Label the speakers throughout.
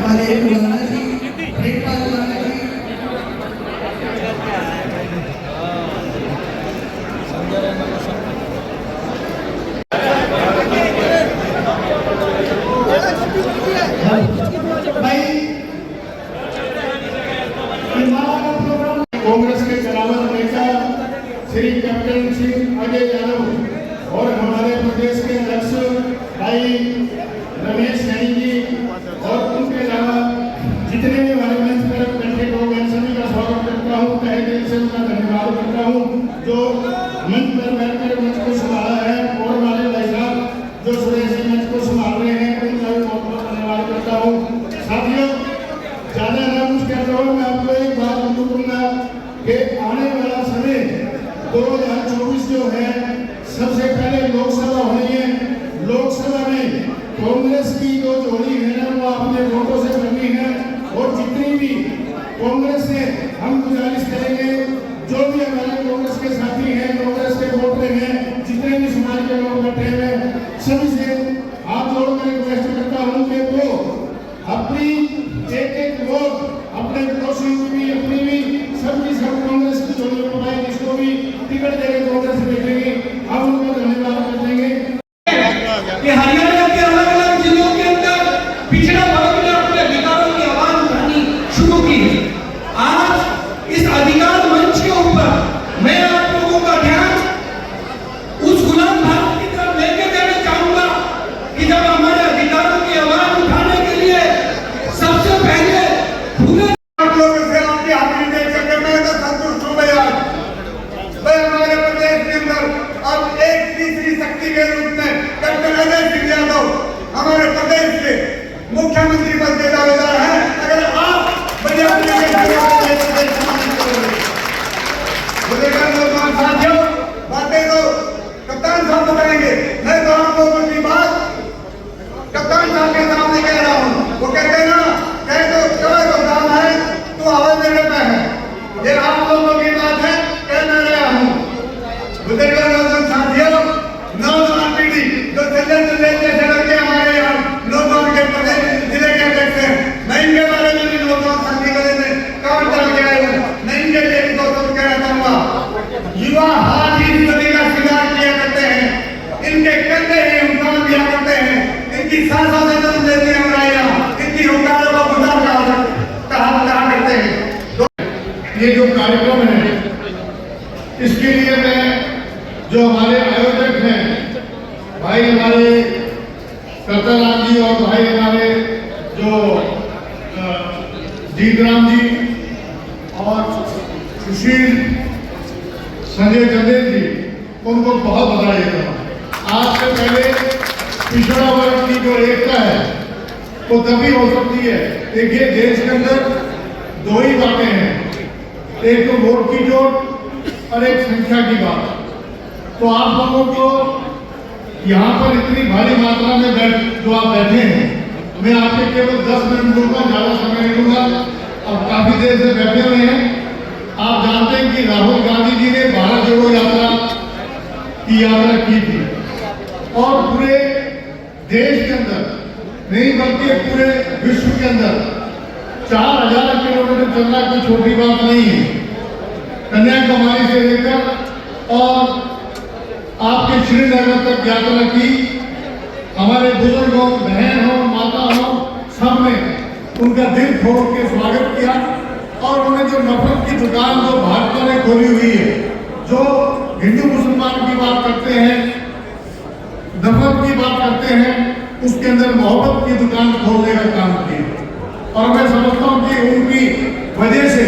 Speaker 1: हमारे मौलाना जी प्रिंसिपल मौलाना जी
Speaker 2: कांग्रेस के करावत नेता श्री कैप्टन सिंह अजय यादव और हमारे प्रदेश के अध्यक्ष भाई रमेश सैनी जी और उनके अलावा जितने भी हमारे मंच पर बैठे लोग हैं सभी का स्वागत करता हूँ, तहे दिल से उनका धन्यवाद करता हूँ जो मंच पर बैठकर मंच को संभाला है, और हमारे भाई साहब जो सुबह से मंच को संभाल रहे हैं उनका भी बहुत बहुत धन्यवाद करता हूँ। साथियों, ज्यादा ना कुछ कहता हूँ, मैं आपको एक बात बताऊंगा कि आने वाला समय 2024 जो है सबसे पहले लोकसभा होनी है। लोकसभा में कांग्रेस की जो जोड़ी है ना वो अपने वोटों से करनी है, और जितनी भी कांग्रेस है हम गुजारिश करेंगे जो भी हमारे कांग्रेस के साथी हैं, कांग्रेस के वोटर हैं, जितने भी समाज के लोग बैठे हैं, सभी से हाथ जोड़कर रिक्वेस्ट करता हूँ कि वो अपनी एक वोट अपने पड़ोसियों की भी अपनी भी सबकी सब कांग्रेस की जोड़ी बनाए, जिसको भी टिकट देंगे कांग्रेस देखेंगे, हम उनको धन्यवाद कर देंगे।
Speaker 1: कि हरियाणा के अलग अलग जिलों के अंदर पिछड़ा वर्ग ने अपने अधिकारों की आवाज उठानी शुरू की है। आज इस अधिकार मंच के ऊपर मैं आप लोगों का ध्यान उस गुलाम भारत की तरफ लेके जाना चाहूंगा कि जब हमारे अधिकारों की आवाज उठाने के लिए सबसे पहले खुले
Speaker 3: अब एक तीसरी शक्ति के रूप में कैप्टन अजय सिंह यादव हमारे प्रदेश के मुख्यमंत्री पद के दावेदार हैं। अगर आप साथियों बातें तो कप्तान साहब बताएंगे, मैं तो आप लोगों की बात कप्तान साहब के सामने कह रहा हूँ। वो कहते हैं ना, कहे तो काम है तो आवाज मेरे पे है, ये आप लोगों की बात है, कह मैं रहा हूँ। नौजवान पीढ़ी जो जैसे लड़के हमारे यहाँ नौजवान के प्रदेश जिले के अध्यक्ष हैं, मैं इनके बारे में भी नौजवान साथी में काम चल के आए हूँ, मैं इनके लिए भी दोस्तों कहना चाहूंगा। युवा हाथ ही नदी का शिकार किया करते हैं, इनके कंधे ही हुक्म दिया करते हैं, इनकी सांसों से जन्म लेते हैं हमारे यहाँ, इनकी हुक्कारों को गुजार कहा करते हैं।
Speaker 2: ये जो कार्यक्रम है इसके लिए मैं जो हमारे आयोजक हैं भाई हमारे करताराम जी और भाई हमारे जो जीतराम जी और सुशील संजय चंदेल जी, उनको बहुत बधाई देता हूँ। आज से पहले पिछड़ा वर्ग की जो एकता है वो तभी हो सकती है। देखिए देश के अंदर दो ही बातें हैं, एक तो वोट की जोड़ और एक संख्या की बात। तो आप लोगों को यहाँ पर इतनी भारी मात्रा में जो आप बैठे हैं, मैं आपके केवल 10 मिनट दूंगा, ज्यादा समय नहीं दूंगा। अब काफी देर से बैठे हुए हैं। आप जानते हैं कि राहुल गांधी जी ने भारत जोड़ो यात्रा की थी, और पूरे देश के अंदर नहीं बल्कि पूरे विश्व के अंदर 4000 किलोमीटर चलना कोई छोटी बात नहीं है। कन्याकुमारी से लेकर और आपके श्रीनगर तक यात्रा की। हमारे बुजुर्ग हो, बहन हो, माता हो, सब ने उनका दिल खोल के स्वागत किया, और उन्हें जो नफरत की दुकान जो भाजपा ने खोली हुई है, जो हिंदू मुसलमान की बात करते हैं, नफरत की बात करते हैं, उसके अंदर मोहब्बत की दुकान खोलने का काम किया। और मैं समझता हूँ कि उनकी वजह से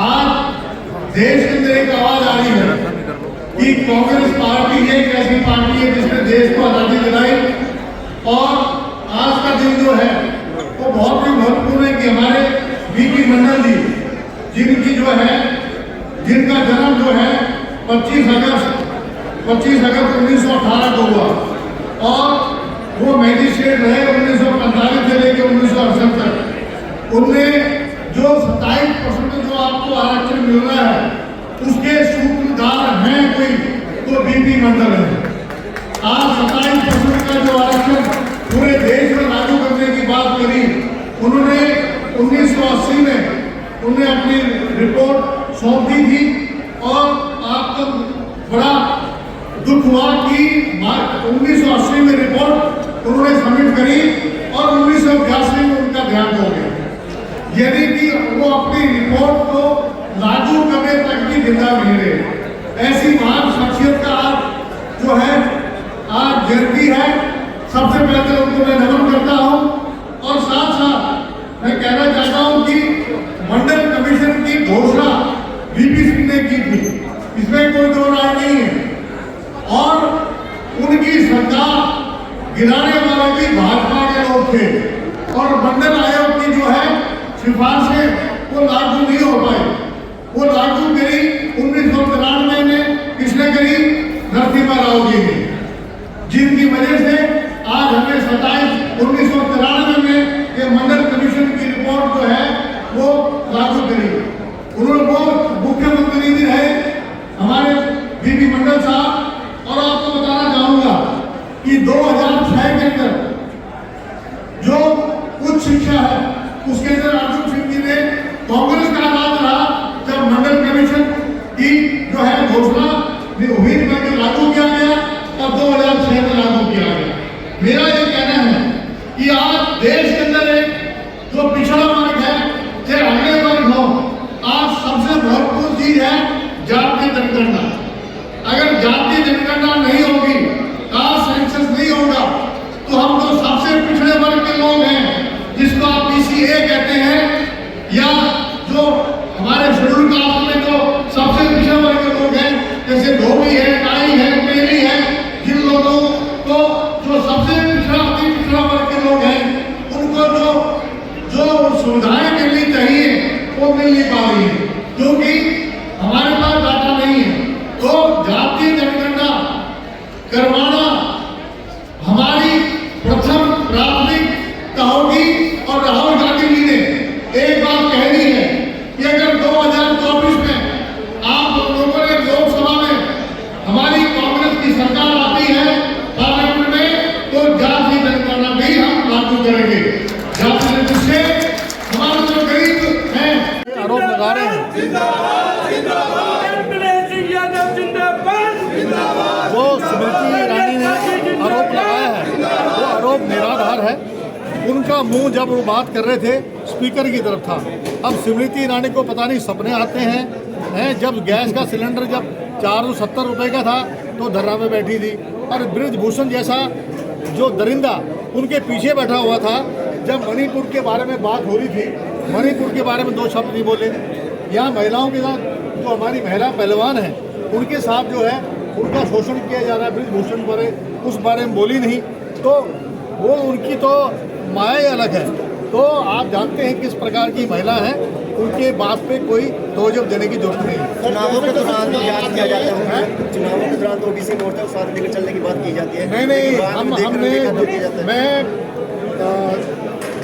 Speaker 2: आज देश के अंदर एक आवाज आ रही है कि कांग्रेस पार्टी एक ऐसी पार्टी है जिसने देश को आजादी दिलाई। और आज का दिन जो है वो बहुत ही महत्वपूर्ण है कि हमारे वीपी मंडल जी, जिनकी जो है जिनका जन्म जो है 25 अगस्त 1918 को हुआ, और वो मैजिस्ट्रेट रहे 1945 से लेकर 1968 तक। उनने जो 27% जो आपको आरक्षण मिल रहा है उसके सूत्रधार हैं कोई तो वीपी मंडल है। आज 27% का जो आरक्षण पूरे देश में लागू करने की बात करी, उन्होंने अपनी रिपोर्ट सौंप दी थी और आपको बड़ा दुख हुआ कि 1980 में रिपोर्ट उन्होंने सबमिट करी और 1982 में उनका ध्यान हो गया, यानी कि वो अपनी रिपोर्ट को लागू करने तक भी जिंदा नहीं रहे। ऐसी महान शख्सियत का आज जो है आज जयंती है। सबसे पहले तो उनको मैं नमन करता हूँ और साथ साथ मैं कहना चाहता हूँ कि मंडल कमीशन की घोषणा वीपी सिंह ने की थी, इसमें कोई दो राय नहीं है और उनकी सरकार गिराने वाले भी भाजपा के लोग थे और मंडल आयोग की जो है सिफारिशें वो लागू नहीं हो पाई। वो लागू करी 1993 में किसने करी? नरसिम्हा राव जी ने, जिनकी वजह से आज हमें 1993 में ये मंडल कमीशन की रिपोर्ट जो है वो लागू करी। उन्होंने वो मुख्यमंत्री भी रहे हमारे बीबी मंडल साहब और आपको बताना चाहूंगा कि 2006 के अंदर जो उच्च शिक्षा है उसके अंदर अर्जुन सिंह जी ने कांग्रेस का आवाज रहा जब मंडल कमीशन की जो है घोषणा हुई करके लागू किया गया और 2006 में लागू किया गया। मेरा ये कहना है कि आज देश के अंदर एक जो पिछड़ा वर्ग है चाहे अगले वर्ग हो, आज सबसे महत्वपूर्ण चीज है जातीय जनगणना। अगर जातीय जनगणना नहीं होगी, कास्ट सेंसस नहीं होगा, तो हम तो सबसे पिछड़े वर्ग के लोग हैं जिसको आप PCA कहते हैं या जो हमारे शेड्यूल कास्ट में जो सबसे पिछड़े वर्ग के लोग हैं जैसे धोबी है, नाई है, मेरी है, जिन लोगों को जो सबसे पिछड़ा वर्ग के लोग हैं उनको जो सुविधाएं मिलनी चाहिए वो मिल नहीं पा रही है क्योंकि हमारे पास डाटा नहीं है। तो जातीय जनगणना करवाना हमारी प्रथम प्राथमिकता होगी और राहुल गांधी जी ने एक बात कह दी है कि अगर 2024 में आप लोगों ने लोकसभा में हमारी कांग्रेस की सरकार आती है पार्लियामेंट में तो जातीय जनगणना भी हम लागू करेंगे। जातीय जिससे हमारे जो गरीब हैं आरोप लगा रहे हैं जो स्मृति ईरानी ने आरोप लगाया है वो आरोप निराधार है। उनका मुंह जब वो बात कर रहे थे स्पीकर की तरफ था। अब स्मृति ईरानी को पता नहीं सपने आते हैं जब गैस का सिलेंडर जब 470 रुपए का था तो धरना में बैठी थी और बृजभूषण जैसा जो दरिंदा उनके पीछे बैठा हुआ था। जब मणिपुर के बारे में बात हो रही थी, मणिपुर के बारे में दो शब्द नहीं बोले। यहाँ महिलाओं के साथ जो हमारी महिला पहलवान है उनके साथ जो है उनका शोषण किया जा रहा है बृजभूषण पर, उस बारे में बोली नहीं तो वो उनकी तो माया ही अलग है। तो आप जानते हैं किस प्रकार की महिला है, उनके बात पे कोई तवज्जो देने की जरूरत नहीं है।
Speaker 4: चुनावों के दौरान तो याद किया जाता है, चुनावों के दौरान तो ओबीसी मोर्चा को साथ लेकर चलने की बात की जाती है।
Speaker 2: नहीं, मैं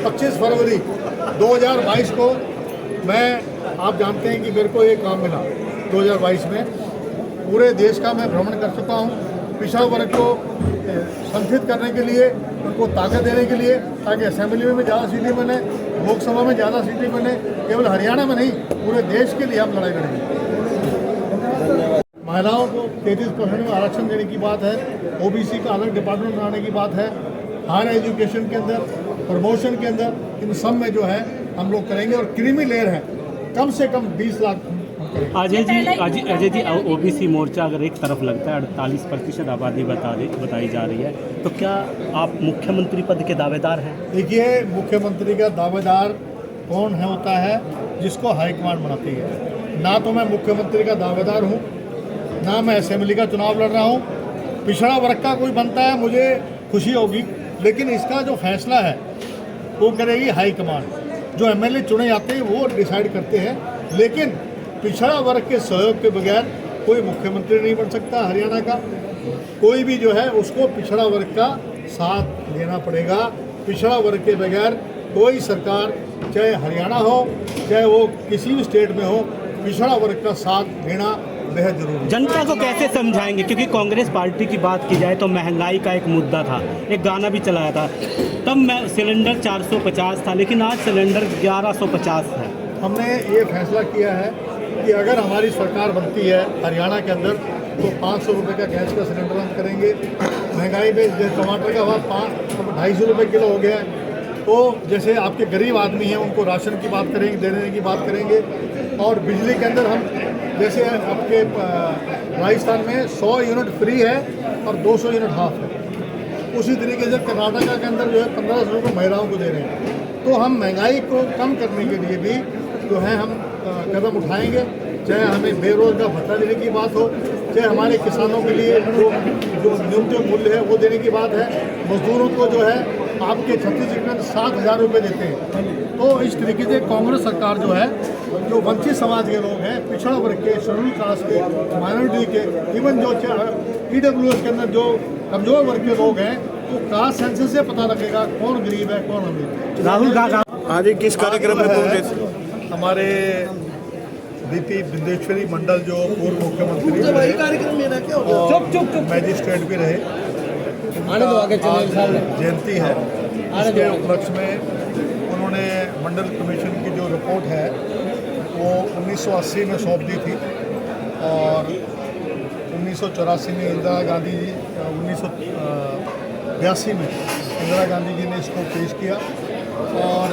Speaker 2: 25 फरवरी 2022 को आप जानते हैं कि मेरे को ये काम मिला 2022 में। पूरे देश का मैं भ्रमण कर चुका हूँ पिछड़ा वर्ग को संगठित करने के लिए, उनको ताकत देने के लिए ताकि असेंबली में ज़्यादा सीटें बने, लोकसभा में ज़्यादा सीटें बने। केवल हरियाणा में नहीं पूरे देश के लिए हम लड़ाई लड़ेंगे। महिलाओं को 33% में आरक्षण देने की बात है, ओबीसी का अलग डिपार्टमेंट बनाने की बात है, हायर एजुकेशन के अंदर, प्रमोशन के अंदर, इन सब में जो है हम लोग करेंगे। और क्रीमी लेयर है कम से कम 20 लाख।
Speaker 5: अजय जी ओबीसी मोर्चा अगर एक तरफ लगता है 48% आबादी बताई जा रही है, तो क्या आप मुख्यमंत्री पद के दावेदार हैं?
Speaker 2: देखिए, मुख्यमंत्री का दावेदार कौन है होता है जिसको हाईकमांड बनाती है। ना तो मैं मुख्यमंत्री का दावेदार हूँ, ना मैं असेंबली का चुनाव लड़ रहा हूँ। पिछड़ा वर्ग का कोई बनता है मुझे खुशी होगी, लेकिन इसका जो फैसला है वो करेगी हाईकमांड। जो एमएलए चुने जाते हैं वो डिसाइड करते हैं, लेकिन पिछड़ा वर्ग के सहयोग के बगैर कोई मुख्यमंत्री नहीं बन सकता हरियाणा का। कोई भी जो है उसको पिछड़ा वर्ग का साथ लेना पड़ेगा। पिछड़ा वर्ग के बगैर कोई सरकार, चाहे हरियाणा हो चाहे वो किसी भी स्टेट में हो, पिछड़ा वर्ग का साथ लेना बेहद जरूरी है।
Speaker 5: जनता को कैसे समझाएंगे, क्योंकि कांग्रेस पार्टी की बात की जाए तो महंगाई का एक मुद्दा था, एक गाना भी चलाया था, तब सिलेंडर 450 था लेकिन आज सिलेंडर 1150 है।
Speaker 2: हमने ये फैसला किया है कि अगर हमारी सरकार बनती है हरियाणा के अंदर तो 500 रुपये का गैस का सिलेंडर हम करेंगे। महंगाई में टमाटर का भाव 250 रुपये किलो हो गया है, तो जैसे आपके गरीब आदमी हैं उनको राशन की बात करेंगे, देने की बात करेंगे। और बिजली के अंदर हम जैसे आपके राजस्थान में 100 यूनिट फ्री है और 200 यूनिट हाफ है, उसी तरीके से कर्नाटका के अंदर जो है 1500 रुपये महिलाओं को दे रहे हैं। तो हम महंगाई को कम करने के लिए भी जो है हम कदम उठाएंगे, चाहे हमें बेरोजगार भत्ता देने की बात हो, चाहे हमारे किसानों के लिए जो न्यूनतम मूल्य है वो देने की बात है। मजदूरों को जो है आपके छत्तीसगढ़ में 7,000 रुपये देते हैं। तो इस तरीके से कांग्रेस सरकार जो है जो वंचित समाज के लोग हैं, पिछड़ा वर्ग के, शेड्यूल कास्ट के, माइनॉरिटी के, इवन जो EWS के अंदर जो कमजोर वर्ग के लोग हैं, तो कास्ट सेंसस से पता लगेगा कौन गरीब है कौन अमीर है।
Speaker 5: राहुल गांधी
Speaker 6: आज किस कार्यक्रम में पहुंचे?
Speaker 2: हमारे बीपी बिंदेश्वरी मंडल जो पूर्व मुख्यमंत्री रहे और मैजिस्ट्रेट भी रहे, आज जयंती है, इसके उपलक्ष्य में उन्होंने मंडल कमीशन की जो रिपोर्ट है वो 1980 में सौंप दी थी और 1984 में इंदिरा गांधी जी 1982 में इंदिरा गांधी जी ने इसको पेश किया। और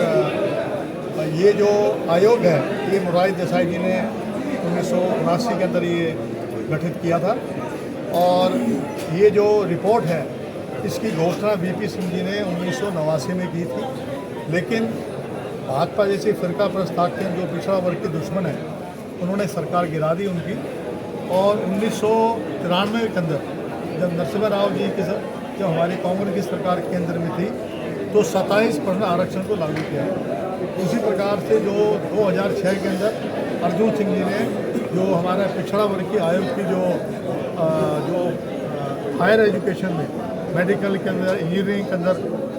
Speaker 2: ये जो आयोग है ये मोरारजी देसाई जी ने 1979 के अंदर ये गठित किया था और ये जो रिपोर्ट है इसकी घोषणा VP सिंह जी ने 1989 में की थी, लेकिन भाजपा जैसी फिरका प्रस्तावक जो पिछड़ा वर्ग के दुश्मन है उन्होंने सरकार गिरा दी उनकी। और 1993 के अंदर जब नरसिम्हा राव जी के जब हमारी कांग्रेस की सरकार केंद्र में थी तो 27% आरक्षण को लागू किया। उसी प्रकार से जो 2006 के अंदर अर्जुन सिंह जी ने जो हमारा पिछड़ा वर्ग के आयोग की जो हायर एजुकेशन में मेडिकल के अंदर, इंजीनियरिंग के अंदर,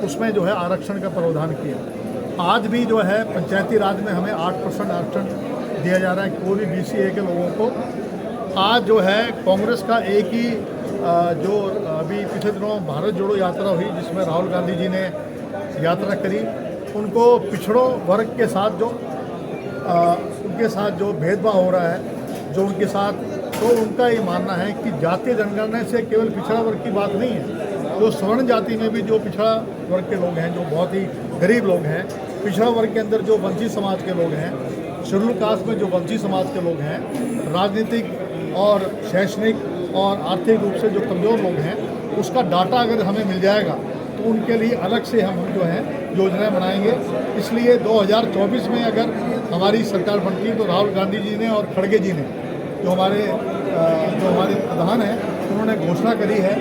Speaker 2: उसमें जो है आरक्षण का प्रावधान किया। आज भी जो है पंचायती राज में हमें 8% आरक्षण दिया जा रहा है कोई भी BCA के लोगों को। आज जो है कांग्रेस का एक ही जो अभी पिछले दिनों भारत जोड़ो यात्रा हुई जिसमें राहुल गांधी जी ने यात्रा करी, उनको पिछड़ों वर्ग के साथ उनके साथ जो भेदभाव हो रहा है, जो उनके साथ, तो उनका ये मानना है कि जातीय जनगणना से केवल पिछड़ा वर्ग की बात नहीं है, जो स्वर्ण जाति में भी जो पिछड़ा वर्ग के लोग हैं, जो बहुत ही गरीब लोग हैं, पिछड़ा वर्ग के अंदर जो वंचित समाज के लोग हैं, शेड्यूल कास्ट में जो वंचित समाज के लोग हैं, राजनीतिक और शैक्षणिक और आर्थिक रूप से जो कमज़ोर लोग हैं, उसका डाटा अगर हमें मिल जाएगा तो उनके लिए अलग से हम जो है योजनाएं बनाएंगे। इसलिए 2024 में अगर हमारी सरकार बनती तो राहुल गांधी जी ने और खड़गे जी ने जो हमारे प्रधान हैं उन्होंने घोषणा करी है,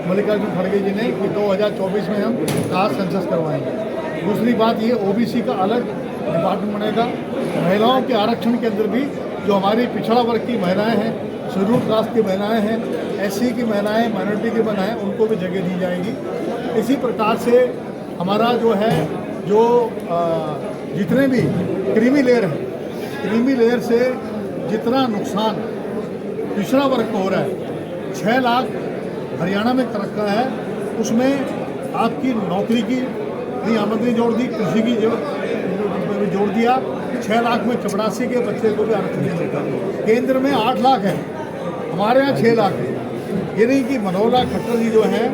Speaker 2: मल्लिकार्जुन खड़गे जी ने, कि 2024 में हम कास्ट सेंसस करवाएंगे। दूसरी बात ये OBC का अलग डिपार्टमेंट बनेगा। महिलाओं के आरक्षण के अंदर भी जो हमारी पिछड़ा वर्ग की महिलाएं हैं, शेड्यूल कास्ट की महिलाएं हैं, SC की महिलाएं, माइनॉरिटी की महिलाएं, उनको भी जगह दी जाएगी। इसी प्रकार से हमारा जो है जो जितने भी क्रीमी लेयर हैं, क्रीमी लेयर से जितना नुकसान पिछड़ा वर्ग को हो रहा है, 6 लाख हरियाणा में कर रखा है, उसमें आपकी नौकरी की आमदनी जोड़ दी, कृषि की जोड़ दिया, 6 लाख में चपरासी के बच्चे को भी आरक्षण नहीं मिलता। केंद्र में 8 लाख है, हमारे यहाँ 6 लाख है। ये नहीं कि मनोहर लाल खट्टर जी जो हैं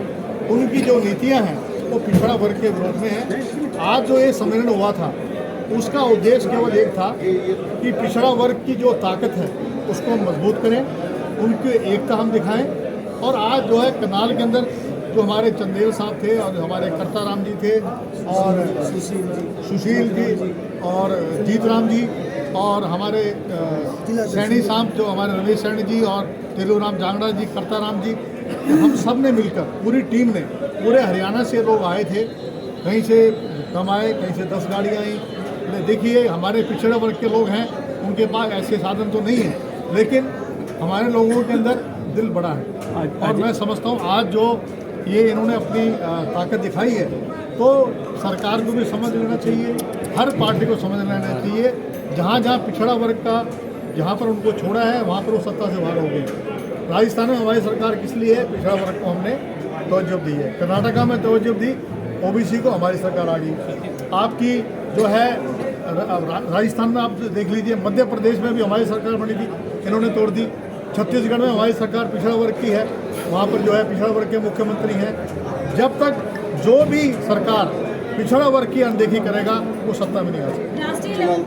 Speaker 2: उनकी जो नीतियाँ हैं वो पिछड़ा वर्ग के विरोध में है। आज जो ये सम्मेलन हुआ था उसका उद्देश्य केवल एक था कि पिछड़ा वर्ग की जो ताकत है उसको हम मजबूत करें, उनकी एकता हम दिखाएं। और आज जो है करनाल के अंदर जो हमारे चंदेल साहब थे और हमारे करताराम जी थे और सुशील जी और जीतराम जी और हमारे सैनी साहब जो हमारे रमेश सैनी जी और तेलूराम जांगड़ा जी, करताराम जी, हम सब ने मिलकर, पूरी टीम ने, पूरे हरियाणा से लोग आए थे, कहीं से कम आए, कहीं से 10 गाड़ियाँ आई। देखिए हमारे पिछड़े वर्ग के लोग हैं, उनके पास ऐसे साधन तो नहीं है, लेकिन हमारे लोगों के अंदर दिल बड़ा है। और मैं समझता हूँ आज जो ये इन्होंने अपनी ताकत दिखाई है तो सरकार को भी समझ लेना चाहिए, हर पार्टी को समझ लेना चाहिए। जहाँ जहाँ पिछड़ा वर्ग का जहाँ पर उनको छोड़ा है वहाँ पर वो सत्ता से बाहर हो गई। राजस्थान में हमारी सरकार किस लिए है, पिछड़ा वर्ग को हमने तवज्जो दी है। कर्नाटका में तवज्जो दी, OBC को हमारी सरकार आ गई। आपकी जो है राजस्थान में आप देख लीजिए, मध्य प्रदेश में भी हमारी सरकार बनी थी, इन्होंने तोड़ दी। छत्तीसगढ़ में हमारी सरकार पिछड़ा वर्ग की है, वहाँ पर जो है पिछड़ा वर्ग के मुख्यमंत्री हैं। जब तक जो भी सरकार पिछड़ा वर्ग की अनदेखी करेगा वो सत्ता में नहीं आ सकती।